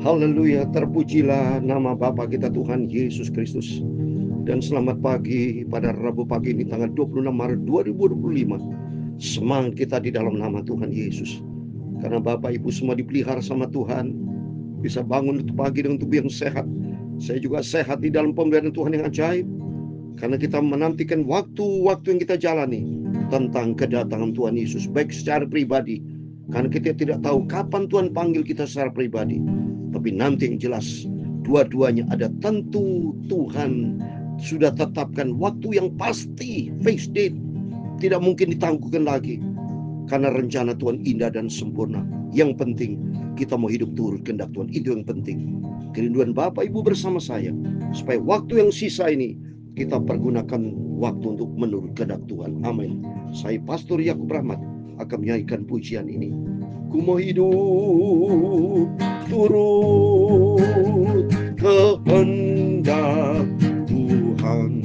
Haleluya, terpujilah nama Bapa kita Tuhan Yesus Kristus. Dan selamat pagi pada Rabu pagi ini tanggal 26 Maret 2025. Semangat kita di dalam nama Tuhan Yesus. Karena Bapak Ibu semua dipelihara sama Tuhan, bisa bangun untuk pagi dengan tubuh yang sehat. Saya juga sehat di dalam pemberian Tuhan yang ajaib. Karena kita menantikan waktu-waktu yang kita jalani tentang kedatangan Tuhan Yesus, baik secara pribadi. Karena kita tidak tahu kapan Tuhan panggil kita secara pribadi. Tapi nanti yang jelas, dua-duanya ada tentu. Tuhan sudah tetapkan waktu yang pasti, fixed date. Tidak mungkin ditangguhkan lagi. Karena rencana Tuhan indah dan sempurna. Yang penting, kita mau hidup turut kehendak Tuhan. Itu yang penting. Kerinduan Bapak Ibu bersama saya, supaya waktu yang sisa ini, kita pergunakan waktu untuk menurut kehendak Tuhan. Amin. Saya Pastor Yakub Rahmat akan menyanyikan pujian ini. Ku mau hidup turut kehendak Tuhan.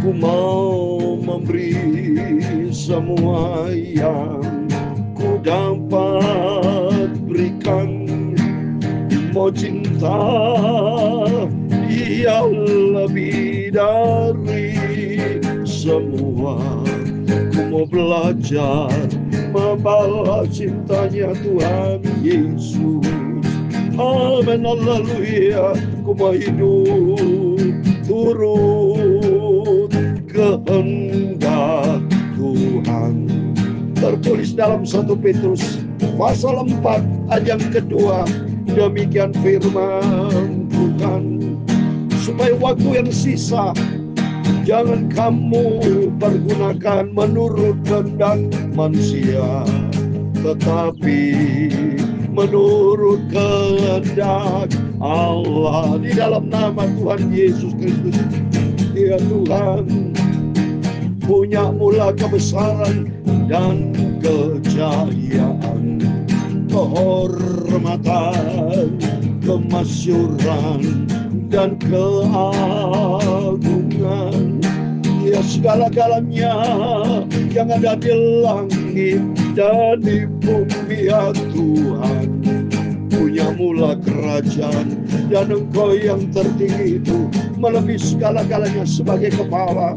Ku mau memberi semua yang ku dapat berikan. Mau cinta Dia lebih dari semua. Ku mau belajar membalas cintanya Tuhan Yesus. Amin, haleluya. Ku mau hidup turut kehendak Tuhan. Tertulis dalam 1 Petrus pasal 4 ayat yang kedua. Demikian firman Tuhan, supaya waktu yang sisa jangan kamu pergunakan menurut kehendak manusia, tetapi menurut kehendak Allah. Di dalam nama Tuhan Yesus Kristus, Dia Tuhan punya mula kebesaran dan kejayaan, kehormatan, kemasyuran, dan keagungan. Ya, segala-galanya yang ada di langit dan di bumi, ya Tuhan, punya mula kerajaan, dan Engkau yang tertinggi itu melebihi segala-galanya sebagai kepala.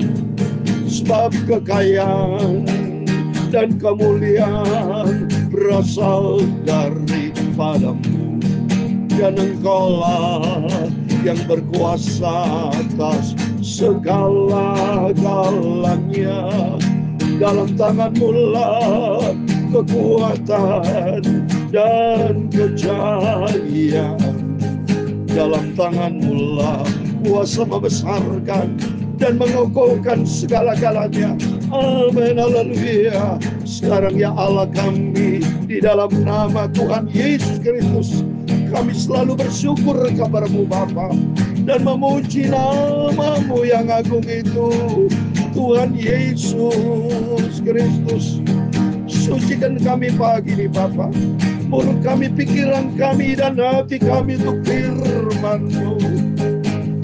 Sebab kekayaan dan kemuliaan berasal daripadamu, dan Engkaulah yang berkuasa atas segala-galanya. Dalam tangan-Mu lah kekuatan dan kejayaan. Dalam tangan-Mu lah kuasa membesarkan dan mengokohkan segala-galanya. Amin, haleluya. Sekarang ya Allah kami, di dalam nama Tuhan Yesus Kristus, kami selalu bersyukur kepada-Mu Bapa, dan memuji nama-Mu yang agung itu, Tuhan Yesus Kristus. Sucikan kami pagi ini Bapa, mulut kami, pikiran kami, dan hati kami untuk firman-Mu.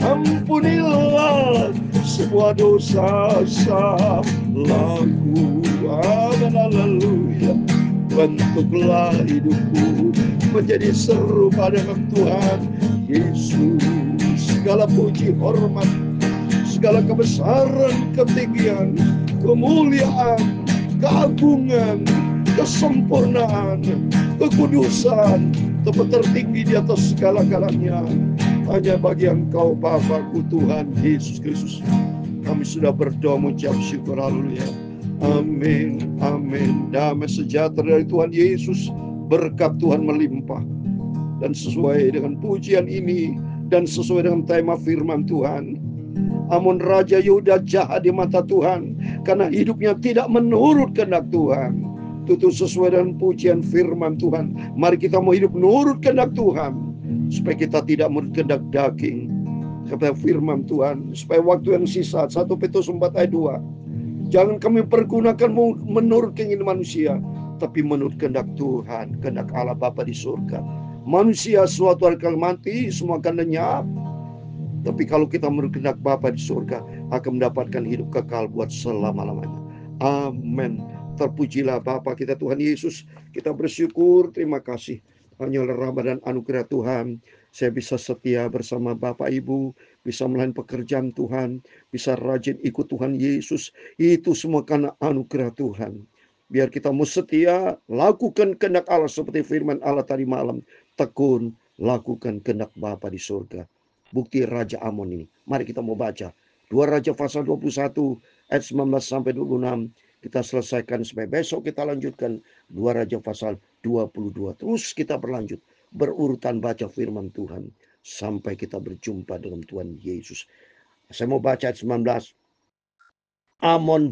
Ampunilah semua dosa salahku. Amin, haleluya. Bentuklah hidupku menjadi serupa dengan Tuhan Yesus. Segala puji, hormat, segala kebesaran, ketinggian, kemuliaan, keagungan, kesempurnaan, kekudusan, tempat tertinggi di atas segala-galanya hanya bagi Engkau Bapa-Ku Tuhan Yesus Kristus. Kami sudah berdoa mengucap syukur, haleluya. Amin, amin. Damai sejahtera dari Tuhan Yesus, berkat Tuhan melimpah. Dan sesuai dengan pujian ini, dan sesuai dengan tema firman Tuhan, Amun Raja Yehuda jahat di mata Tuhan, karena hidupnya tidak menurut kehendak Tuhan. Itu sesuai dengan pujian firman Tuhan. Mari kita mau hidup menurut kehendak Tuhan, supaya kita tidak menurut kehendak daging. Kepada firman Tuhan, supaya waktu yang sisa, 1 Petrus 4 ayat 2, jangan kami pergunakan menurut keinginan manusia, tapi menurut kehendak Tuhan, kehendak Allah Bapa di surga. Manusia suatu hari akan mati, semua akan lenyap. Tapi kalau kita menurut kehendak Bapa di surga, akan mendapatkan hidup kekal buat selama-lamanya. Amin. Terpujilah Bapa kita Tuhan Yesus. Kita bersyukur, terima kasih. Hanya oleh rahmat dan anugerah Tuhan, saya bisa setia bersama Bapak Ibu, bisa melayani pekerjaan Tuhan, bisa rajin ikut Tuhan Yesus. Itu semua karena anugerah Tuhan. Biar kita mau setia, lakukan kehendak Allah seperti firman Allah tadi malam. Tekun, lakukan kehendak Bapa di surga. Bukti Raja Amon ini. Mari kita mau baca. 2 Raja pasal 21 ayat 19 sampai 26. Kita selesaikan supaya besok kita lanjutkan 2 Raja pasal 22. Terus kita berlanjut berurutan baca firman Tuhan sampai kita berjumpa dengan Tuhan Yesus. Saya mau baca ayat 19. Amon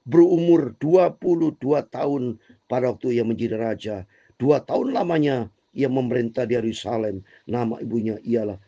berumur 22 tahun pada waktu ia menjadi raja. 2 tahun lamanya ia memerintah di Yerusalem. Nama ibunya ialah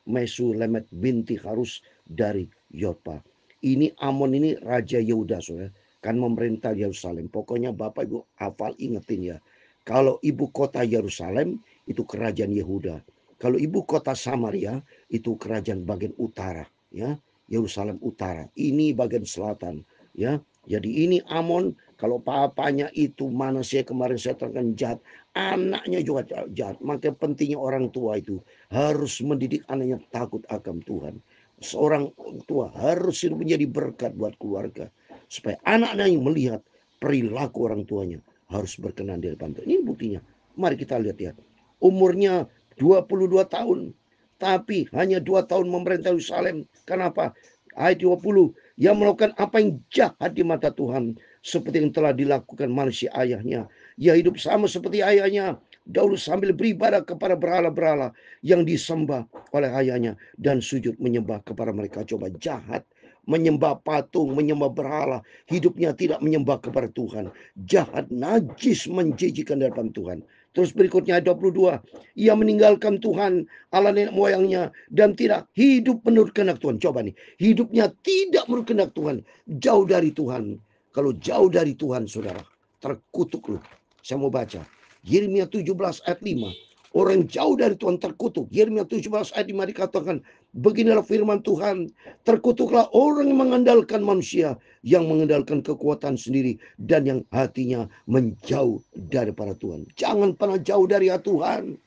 Mesulemet binti Harus dari Yotba. Ini Amon ini Raja Yehuda, saudara. Kan memerintah di Yerusalem. Pokoknya Bapak Ibu hafal, ingetin ya. Kalau ibu kota Yerusalem itu kerajaan Yehuda. Kalau ibu kota Samaria itu kerajaan bagian utara, ya. Yerusalem utara. Ini bagian selatan, ya. Jadi ini Amon, kalau papanya itu manusia kemarin saya terangkan jahat, anaknya juga jahat. Maka pentingnya orang tua itu harus mendidik anaknya takut akan Tuhan. Seorang tua harus menjadi berkat buat keluarga supaya anak-anaknya melihat perilaku orang tuanya harus berkenan di depan Tuhan. Ini buktinya. Mari kita lihat ya. Umurnya 22 tahun. Tapi hanya 2 tahun memerintah Yerusalem. Kenapa? Ayat 20. Yang melakukan apa yang jahat di mata Tuhan. Seperti yang telah dilakukan manusia ayahnya. Ia hidup sama seperti ayahnya. Dahulu sambil beribadah kepada berhala-berhala yang disembah oleh ayahnya. Dan sujud menyembah kepada mereka. Coba jahat. Menyembah patung, menyembah berhala. Hidupnya tidak menyembah kepada Tuhan. Jahat, najis, menjijikan di hadapan Tuhan. Terus berikutnya ayat 22. Ia meninggalkan Tuhan Allah nenek moyangnya dan tidak hidup menurut kehendak Tuhan. Coba nih, hidupnya tidak menurut kehendak Tuhan. Jauh dari Tuhan. Kalau jauh dari Tuhan, saudara, terkutuk loh. Saya mau baca. Yeremia 17 ayat 5. Orang yang jauh dari Tuhan terkutuk. Yeremia 17 ayat 5 dikatakan, beginilah firman Tuhan, terkutuklah orang yang mengandalkan manusia, yang mengandalkan kekuatan sendiri, dan yang hatinya menjauh daripada Tuhan. Jangan pernah jauh dari Tuhan.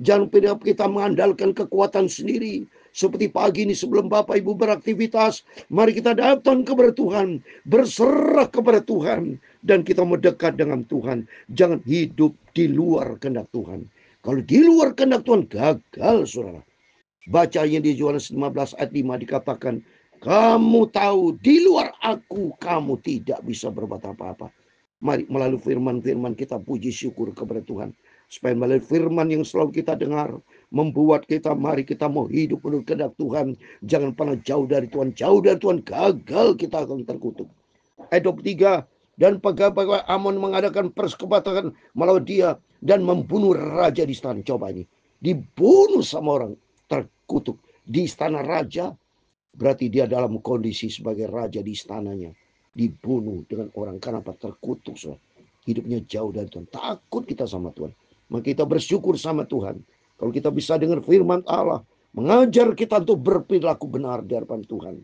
Jangan pernah kita mengandalkan kekuatan sendiri. Seperti pagi ini sebelum Bapak Ibu beraktivitas, mari kita datang kepada Tuhan, berserah kepada Tuhan, dan kita mendekat dengan Tuhan. Jangan hidup di luar kehendak Tuhan. Kalau di luar kehendak Tuhan, gagal, saudara. Bacanya di Yohanes 15 ayat 5 dikatakan, kamu tahu di luar aku kamu tidak bisa berbuat apa-apa. Mari melalui firman-firman kita puji syukur kepada Tuhan. Supaya melalui firman yang selalu kita dengar, membuat kita, mari kita mau hidup menurut kehendak Tuhan. Jangan pernah jauh dari Tuhan. Jauh dari Tuhan, gagal kita akan terkutuk. Ayat 23. Dan pegawai Amon mengadakan persekongkolan melawan dia dan membunuh raja di istana. Coba ini, dibunuh sama orang, terkutuk di istana raja. Berarti dia dalam kondisi sebagai raja di istananya, dibunuh dengan orang. Kenapa? Terkutuk, so. Hidupnya jauh dari Tuhan. Takut kita sama Tuhan. Maka kita bersyukur sama Tuhan. Kalau kita bisa dengar firman Allah, mengajar kita untuk berperilaku benar di hadapan Tuhan.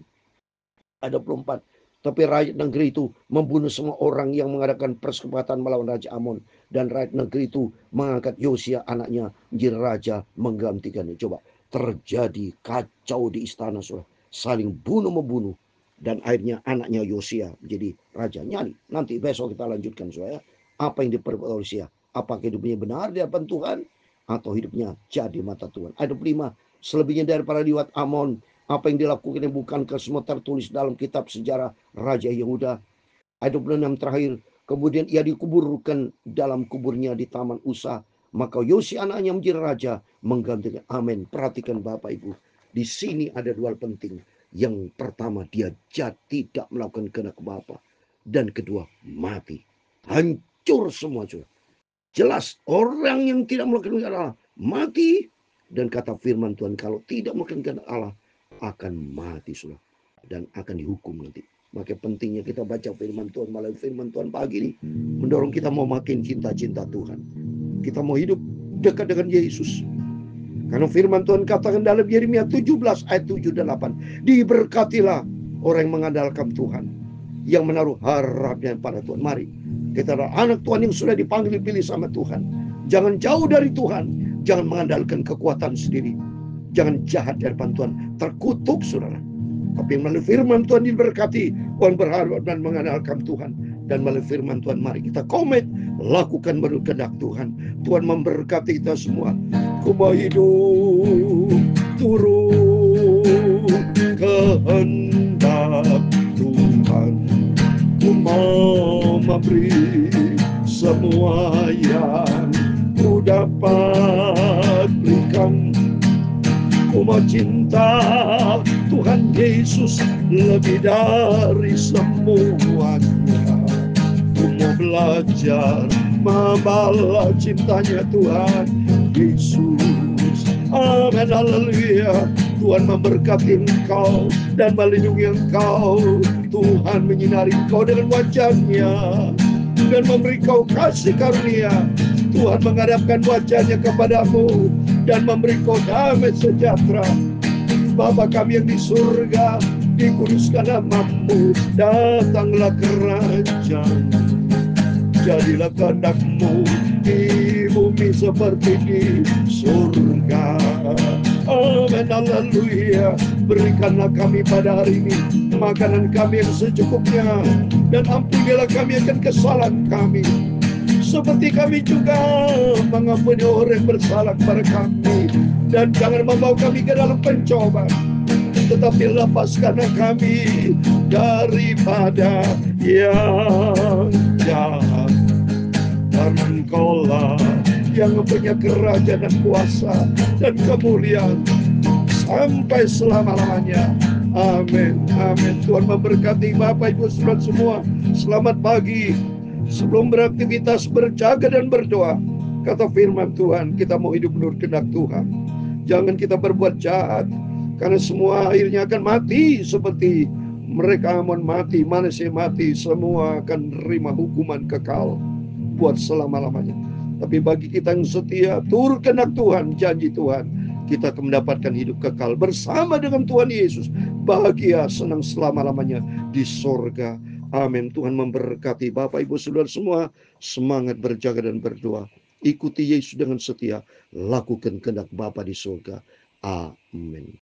Ada 24. Tapi rakyat negeri itu membunuh semua orang yang mengadakan persekongkolan melawan Raja Amon. Dan rakyat negeri itu mengangkat Yosia anaknya menjadi raja menggantikannya. Coba, terjadi kacau di istana, saudara. Saling bunuh-membunuh. Dan akhirnya anaknya Yosia menjadi raja. Nanti besok kita lanjutkan, saudara. Apa yang diperbuat Yosia? Apakah hidupnya benar di hadapan Tuhan? Atau hidupnya jadi mata Tuhan? Ayat 25. Selebihnya daripada liwat Amon, apa yang dilakukan bukankah semua tertulis dalam kitab sejarah Raja Yehuda? Ayat 26 terakhir. Kemudian ia dikuburkan dalam kuburnya di Taman Usa. Maka Yosia anaknya menjadi raja menggantikan. Amin. Perhatikan Bapak Ibu. Di sini ada 2 hal penting. Yang pertama, dia tidak melakukan kehendak Bapa. Dan kedua, mati. Hancur semua. Jelas orang yang tidak melakukan kehendak Allah mati. Dan kata firman Tuhan, kalau tidak melakukan kehendak Allah akan mati, saudara, dan akan dihukum nanti. Maka pentingnya kita baca firman Tuhan. Melalui firman Tuhan pagi ini mendorong kita mau makin cinta-cinta Tuhan. Kita mau hidup dekat dengan Yesus. Karena firman Tuhan katakan dalam Yeremia 17 ayat 7 dan 8, diberkatilah orang yang mengandalkan Tuhan, yang menaruh harapnya pada Tuhan. Mari kita adalah anak Tuhan yang sudah dipanggil pilih sama Tuhan. Jangan jauh dari Tuhan. Jangan mengandalkan kekuatan sendiri. Jangan jahat dari Tuhan. Terkutuk, saudara. Tapi melalui firman Tuhan diberkati. Tuhan berharap dan mengandalkan Tuhan. Dan melalui firman Tuhan, mari kita komit. Lakukan menurut kehendak Tuhan. Tuhan memberkati kita semua. Ku mau hidup turut kehendak Tuhan. Ku mau memberi semua yang ku dapat berikan. Ku mau cinta Tuhan Yesus lebih dari semuanya. Ku mau belajar membalas cintanya Tuhan Yesus. Amin, haleluya. Tuhan memberkati engkau dan melindungi engkau. Tuhan menyinari engkau dengan wajahnya dan memberi kau kasih karunia. Tuhan menghadapkan wajahnya kepadamu dan memberi kau damai sejahtera. Bapa kami yang di surga, dikuduskan namamu, datanglah kerajaan. Jadilah kehendak-Mu di bumi seperti di surga. Amin, haleluya. Berikanlah kami pada hari ini makanan kami yang secukupnya, dan ampunilah kami akan kesalahan kami, seperti kami juga mengampuni orang yang bersalah kepada kami. Dan jangan membawa kami ke dalam pencobaan, tetapi lepaskanlah kami daripada yang jahat. Karena Engkaulah yang mempunyai kerajaan dan kuasa dan kemuliaan sampai selama-lamanya. Amin, amin. Tuhan memberkati Bapak Ibu Saudara semua. Selamat pagi. Sebelum beraktivitas, berjaga dan berdoa. Kata firman Tuhan, kita mau hidup menurut kehendak Tuhan. Jangan kita berbuat jahat, karena semua akhirnya akan mati seperti mereka akan mati, manusia mati, semua akan menerima hukuman kekal buat selama-lamanya. Tapi bagi kita yang setia, turut kehendak Tuhan, janji Tuhan, kita akan mendapatkan hidup kekal bersama dengan Tuhan Yesus. Bahagia, senang selama-lamanya di sorga. Amin. Tuhan memberkati Bapak Ibu Saudara semua. Semangat berjaga dan berdoa. Ikuti Yesus dengan setia. Lakukan kehendak Bapa di surga. Amin.